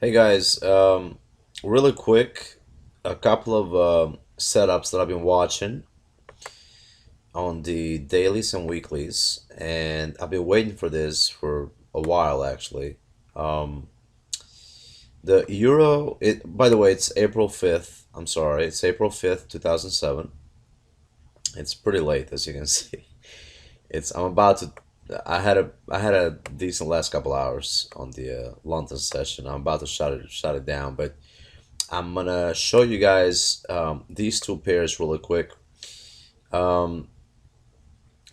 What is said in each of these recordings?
Hey guys, really quick, a couple of setups that I've been watching on the dailies and weeklies, and I've been waiting for this for a while actually. Um, the euro, by the way, it's April 5th. I'm sorry, it's April 5th, 2007. It's pretty late, as you can see. I'm about to. I had a decent last couple hours on the London session. I'm about to shut it down, but I'm gonna show you guys these two pairs really quick. Um,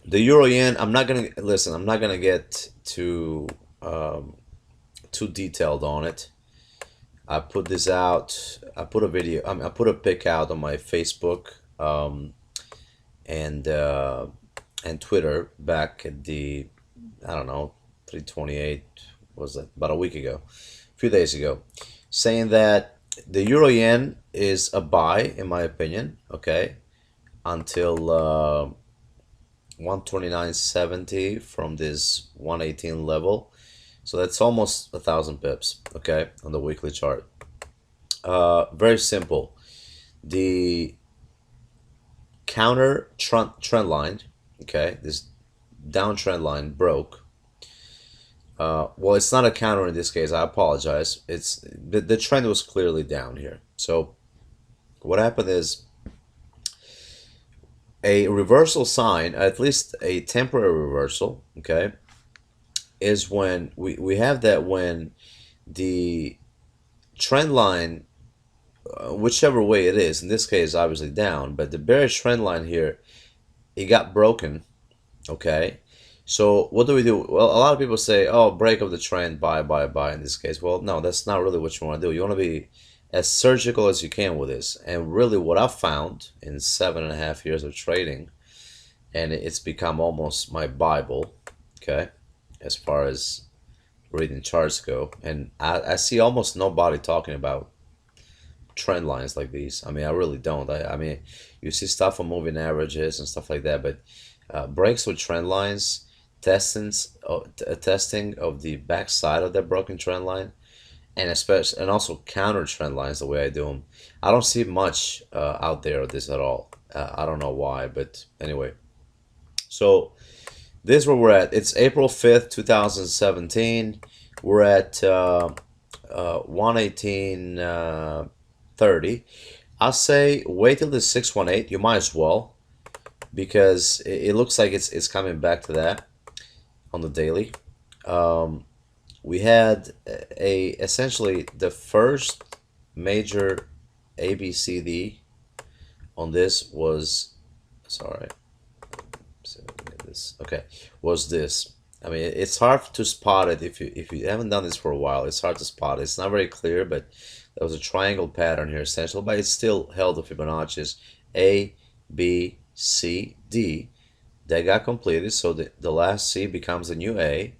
the euro yen. I'm not gonna listen. I'm not gonna get um, too detailed on it. I put this out. I put a video. I put a pic out on my Facebook and and Twitter back at the I don't know 328 was that about a week ago, a few days ago, saying that the euro yen is a buy in my opinion. Okay, until 129.70 from this 118 level. So that's almost 1,000 pips, okay, on the weekly chart. Very simple. The counter trend line, okay, this downtrend line broke. Well, it's not a counter in this case. I apologize. It's the trend was clearly down here. So what happened is a reversal sign, at least a temporary reversal, okay, is when we have that when the trend line, whichever way it is, in this case obviously down, but the bearish trend line here, it got broken, okay. So what do we do? Well, a lot of people say, oh, break of the trend, buy in this case. Well, no, that's not really what you want to do. You want to be as surgical as you can with this. And really what I've found in 7.5 years of trading, and it's become almost my Bible, okay, as far as reading charts go. And I see almost nobody talking about trend lines like these. I mean, I really don't. I mean, you see stuff on moving averages and stuff like that, but breaks with trend lines, testing of the backside of that broken trend line, and especially and also counter trend lines the way I do them. I don't see much out there of this at all. I don't know why, but anyway. So this is where we're at. It's April 5th, 2017. We're at 118.30. I'll say wait till the 618. You might as well, because it looks like it's coming back to that on the daily. We had essentially the first major ABCD on this was, sorry, this, okay, was this. I mean, it's hard to spot it if you haven't done this for a while. It's hard to spot it. It's not very clear, but there was a triangle pattern here essentially, but it still held the Fibonacci's A, B, C, D. That got completed, so the last C becomes a new A.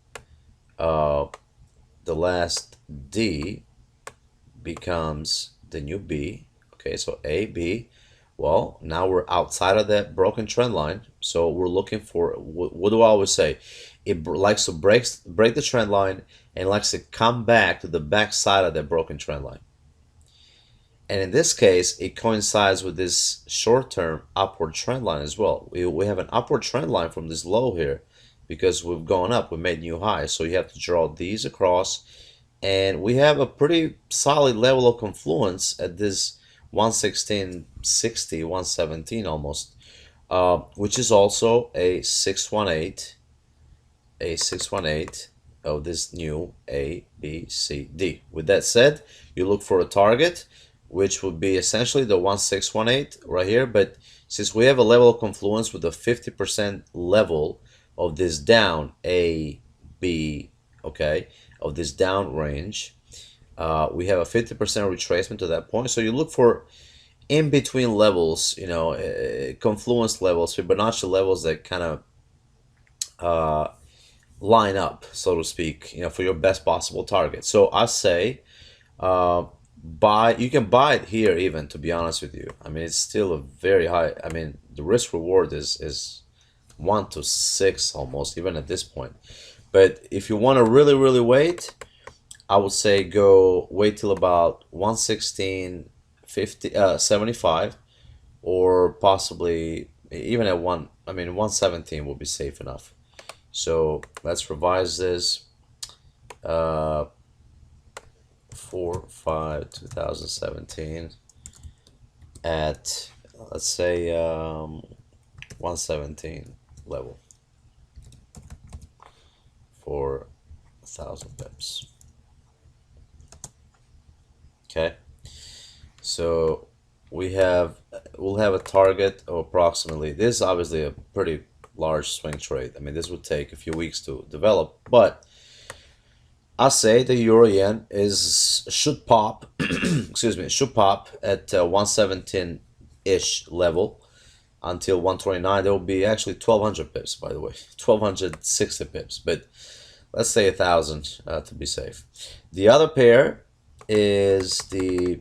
The last D becomes the new B. Okay, so A, B. Well, now we're outside of that broken trend line, so we're looking for, what do I always say? It likes to break the trend line and likes to come back to the back side of that broken trend line. And in this case, it coincides with this short-term upward trend line as well. We have an upward trend line from this low here because we've gone up, we made new highs. So you have to draw these across, and we have a pretty solid level of confluence at this 116.60, 117 almost, which is also a 618 of this new A, B, C, D. With that said, you look for a target, which would be essentially the 1618 right here. But since we have a level of confluence with a 50% level of this down A, B, okay, of this down range, we have a 50% retracement to that point. So you look for in between levels, you know, confluence levels, Fibonacci levels that kind of line up, so to speak, you know, for your best possible target. So I say you can buy it here even, to be honest with you. I mean, it's still a very high, I mean, the risk reward is 1 to 6 almost, even at this point. But if you want to really wait, I would say go wait till about 116.50 75, or possibly even at 117 will be safe enough. So let's revise this. uh 4/5/2017 at, let's say, 117 level for 1,000 pips. Okay, so we'll have a target of approximately, this is obviously a pretty large swing trade. I mean, this would take a few weeks to develop, but I say the euro yen is should pop excuse me, should pop at 117 ish level until 129. There will be actually 1,200 pips, by the way, 1,260 pips, but let's say 1,000 to be safe. The other pair is the,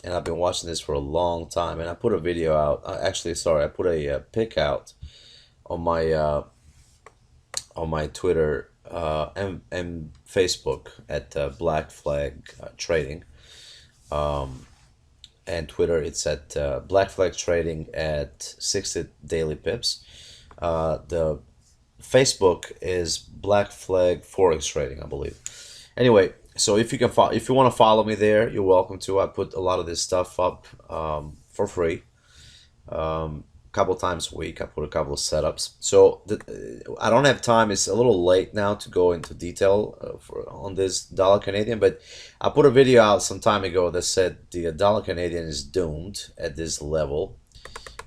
and I've been watching this for a long time, and I put a video out. Actually, sorry, I put a pic out on my Twitter and Facebook at Black Flag Trading. And Twitter, it's at Black Flag Trading at 60 daily pips. The Facebook is Black Flag Forex Trading, I believe. Anyway, so if you can if you want to follow me there, you're welcome to. I put a lot of this stuff up for free. Couple times a week I put a couple of setups. So I don't have time. It's a little late now to go into detail on this dollar Canadian, but I put a video out some time ago that said the dollar Canadian is doomed at this level,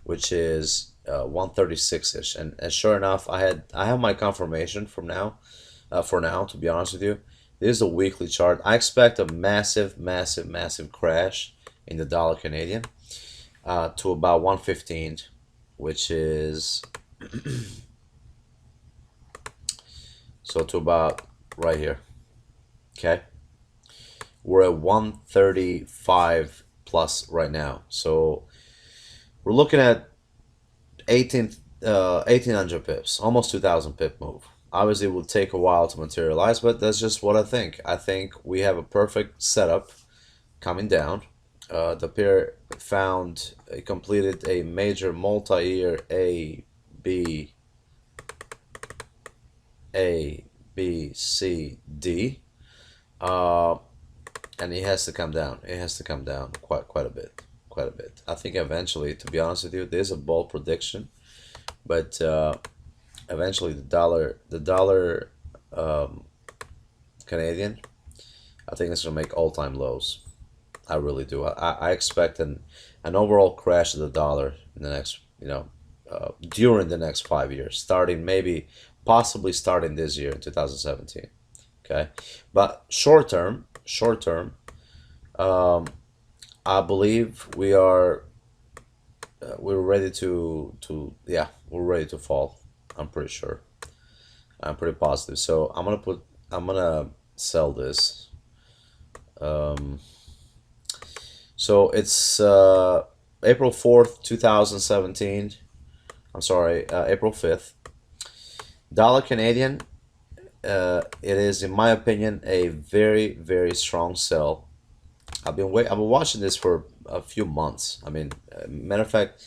which is 136-ish, and sure enough, I have my confirmation from now for now, to be honest with you. This is a weekly chart. I expect a massive crash in the dollar Canadian to about 115, which is so to about right here. Okay, we're at 135 plus right now, so we're looking at 1,800 pips, almost 2,000 pip move. Obviously it will take a while to materialize, but that's just what I think. I think we have a perfect setup coming down. The pair completed a major multi-year A, B, C, D, and it has to come down. It has to come down quite a bit, I think eventually, to be honest with you, there's a bold prediction, but eventually the dollar Canadian, I think it's gonna make all-time lows. I really do. I expect an overall crash of the dollar in the next, during the next 5 years, possibly starting this year in 2017. Okay, but short term, I believe we're ready we're ready to fall. I'm pretty sure. I'm pretty positive. So I'm gonna sell this. So it's April 4th, 2017. I'm sorry, April 5th. Dollar Canadian, it is, in my opinion, a very strong sell. I've been watching this for a few months. I mean, matter of fact,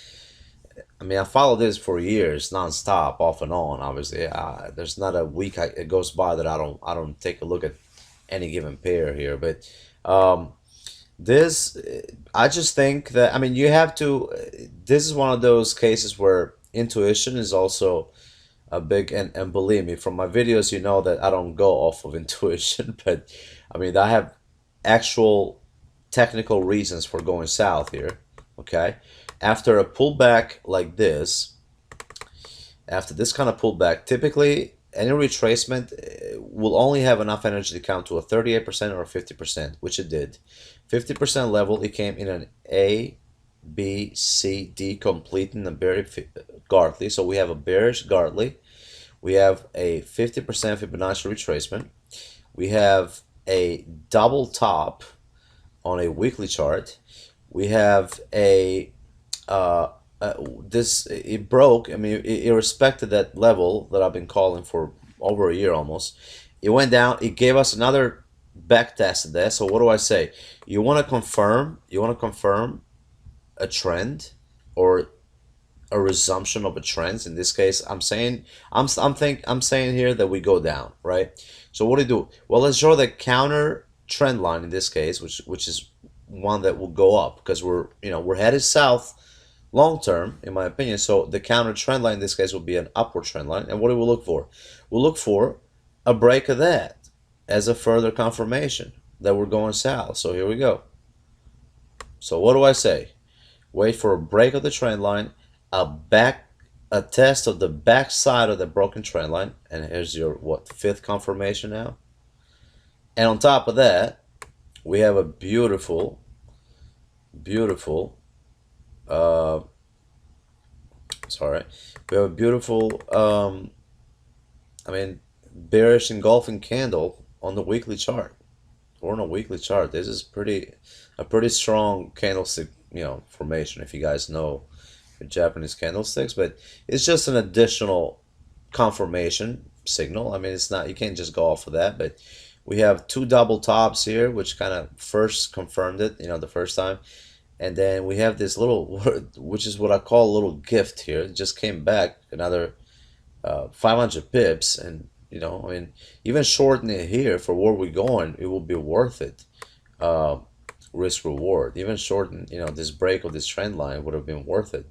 I follow this for years, nonstop, off and on. Obviously, there's not a week it goes by that I don't take a look at any given pair here. But this, I just think that, you have to. This is one of those cases where intuition is also a big, and believe me, from my videos, you know that I don't go off of intuition, but I have actual technical reasons for going south here. Okay, after a pullback like this, after this kind of pullback, typically any retracement will only have enough energy to count to a 38% or a 50%, which it did. 50% level, it came in an A, B, C, D, completing a bearish Gartley. So we have a bearish Gartley. We have a 50% Fibonacci retracement. We have a double top on a weekly chart. We have it broke. It respected that level that I've been calling for over a year almost. It went down. It gave us another back tested that. So what do I say? You want to confirm a trend or a resumption of a trend. In this case, I'm saying I'm saying here that we go down, right? So what do you do? Well, let's draw the counter trend line in this case, which is one that will go up because we're headed south long term, in my opinion. So the counter trend line in this case will be an upward trend line. And what do we look for? We'll look for a break of that as a further confirmation that we're going south. So here we go. So what do I say? Wait for a break of the trend line, a test of the back side of the broken trend line, and here's your fifth confirmation now. And on top of that, we have a beautiful sorry, we have a beautiful bearish engulfing candle on the weekly chart. Or on a weekly chart. This is a pretty strong candlestick, formation, if you guys know Japanese candlesticks, but it's just an additional confirmation signal. I mean, it's not, you can't just go off of that, but we have two double tops here, which kind of first confirmed it, the first time. And then we have this little, which is what I call a little gift here. It just came back another 500 pips. And, even shortening it here for where we're going, it will be worth it. Risk reward. Even shorten, this break of this trend line would have been worth it.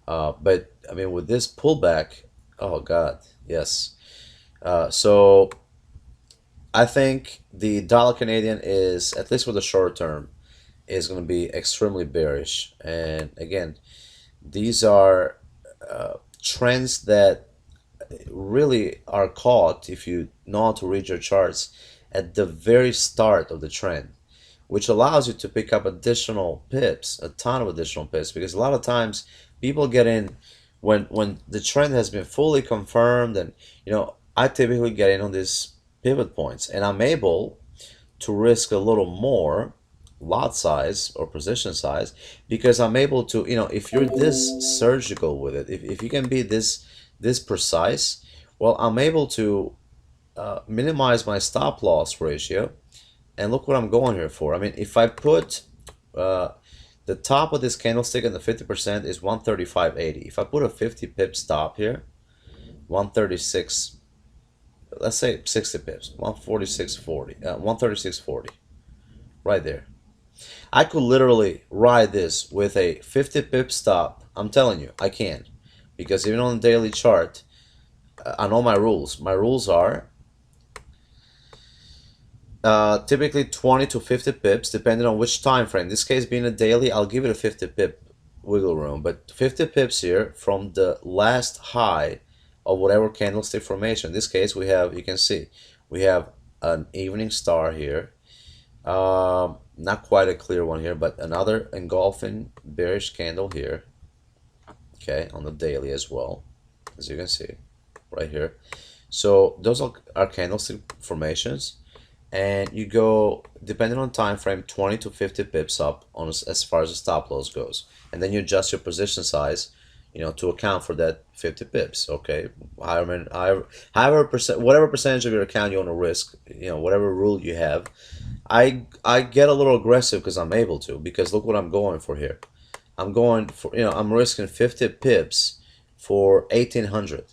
But, I mean, with this pullback, oh, God, yes. So I think the dollar Canadian is, at least for the short term, is going to be extremely bearish. And again, these are trends that really are caught, if you know how to read your charts, at the very start of the trend, which allows you to pick up additional pips, a ton of additional pips, because a lot of times people get in when the trend has been fully confirmed. And I typically get in on these pivot points, and I'm able to risk a little more lot size or position size, because I'm able to, if you're this surgical with it, if you can be this precise, well, I'm able to minimize my stop loss ratio. And look what I'm going here for. I mean, if I put the top of this candlestick and the 50% is 135.80. If I put a 50 pip stop here, 136, let's say 60 pips, 146.40, 136.40, right there. I could literally ride this with a 50 pip stop. I'm telling you, I can. Because even on the daily chart, I know my rules. My rules are typically 20 to 50 pips, depending on which time frame. In this case, being a daily, I'll give it a 50 pip wiggle room. But 50 pips here from the last high of whatever candlestick formation. In this case, we have, you can see, we have an evening star here. Not quite a clear one here, but another engulfing bearish candle here. Okay, on the daily as well, as you can see right here. So those are candlestick formations, and you go, depending on time frame, 20 to 50 pips up on as far as the stop loss goes, and then you adjust your position size, to account for that 50 pips. Okay, however percent, whatever percentage of your account you want to risk, whatever rule you have. I get a little aggressive because I'm able to, because look what I'm going for here. I'm going for, I'm risking 50 pips for 1800.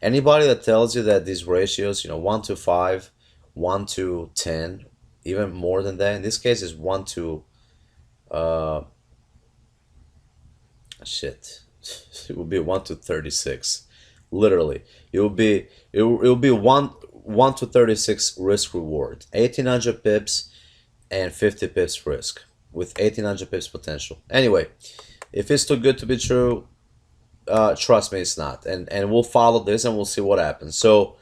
Anybody that tells you that these ratios, 1 to 5, 1 to 10, even more than that, in this case is 1 to, shit, it would be 1 to 36, literally. It will be 1 to 36 risk reward, 1800 pips and 50 pips risk, with 1800 pips potential. Anyway, if it's too good to be true, trust me, it's not. And we'll follow this and we'll see what happens. So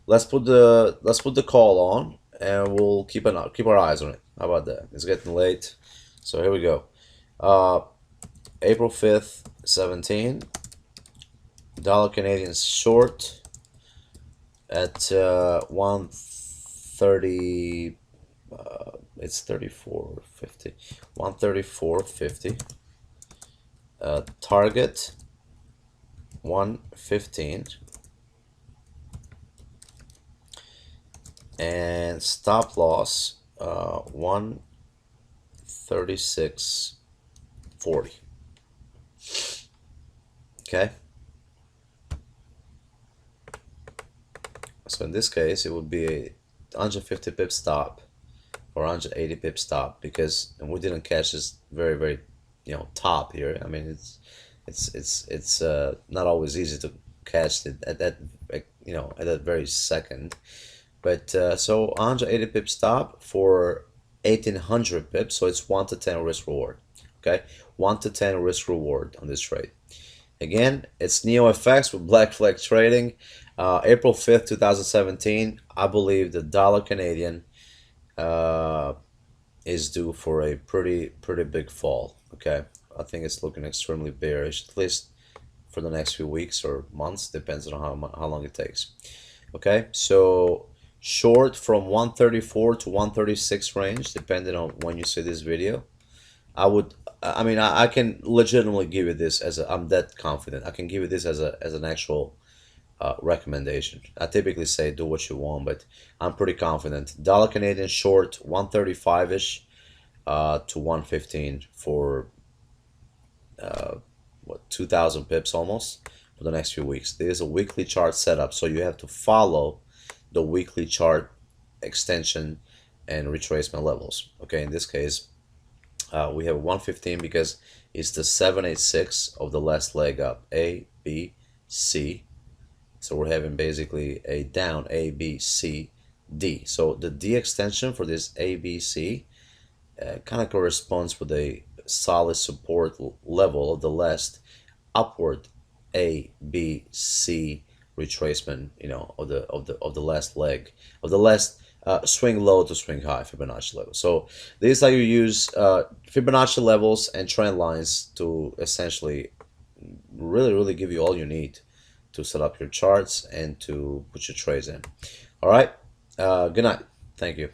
let's put the call on, and we'll keep our eyes on it. How about that? It's getting late, so here we go. April 5th, 17. Dollar Canadian short at 130. It's 34.50. 134.50. Target 115. and stop loss 136.40. Okay, so in this case it would be a 150 pip stop or 180 pip stop, because we didn't catch this very top here. I mean, it's not always easy to catch it at that, at that very second. But so 180 pip stop for 1800 pips, so it's 1 to 10 risk reward. Okay, 1 to 10 risk reward on this trade. Again, it's Neo FX with Black Flag Trading. April 5th, 2017. I believe the dollar Canadian uh, is due for a pretty big fall. Okay, I think it's looking extremely bearish, at least for the next few weeks or months, depends on how long it takes. Okay, so short from 134 to 136 range, depending on when you see this video. I can legitimately give you this as I'm that confident. I can give you this as an actual recommendation. I typically say do what you want, but I'm pretty confident. Dollar Canadian short 135-ish to 115 for what, 2,000 pips almost for the next few weeks. There's a weekly chart setup, so you have to follow the weekly chart extension and retracement levels. Okay, in this case, we have 115 because it's the 786 of the last leg up, A, B, C. So we're having basically a down A, B, C, D. So the D extension for this A, B, C kind of corresponds with a solid support level of the last upward A, B, C retracement, of the last leg, of the last swing low to swing high Fibonacci level. So this is how you use Fibonacci levels and trend lines to essentially really give you all you need to set up your charts and to put your trades in. All right. Good night. Thank you.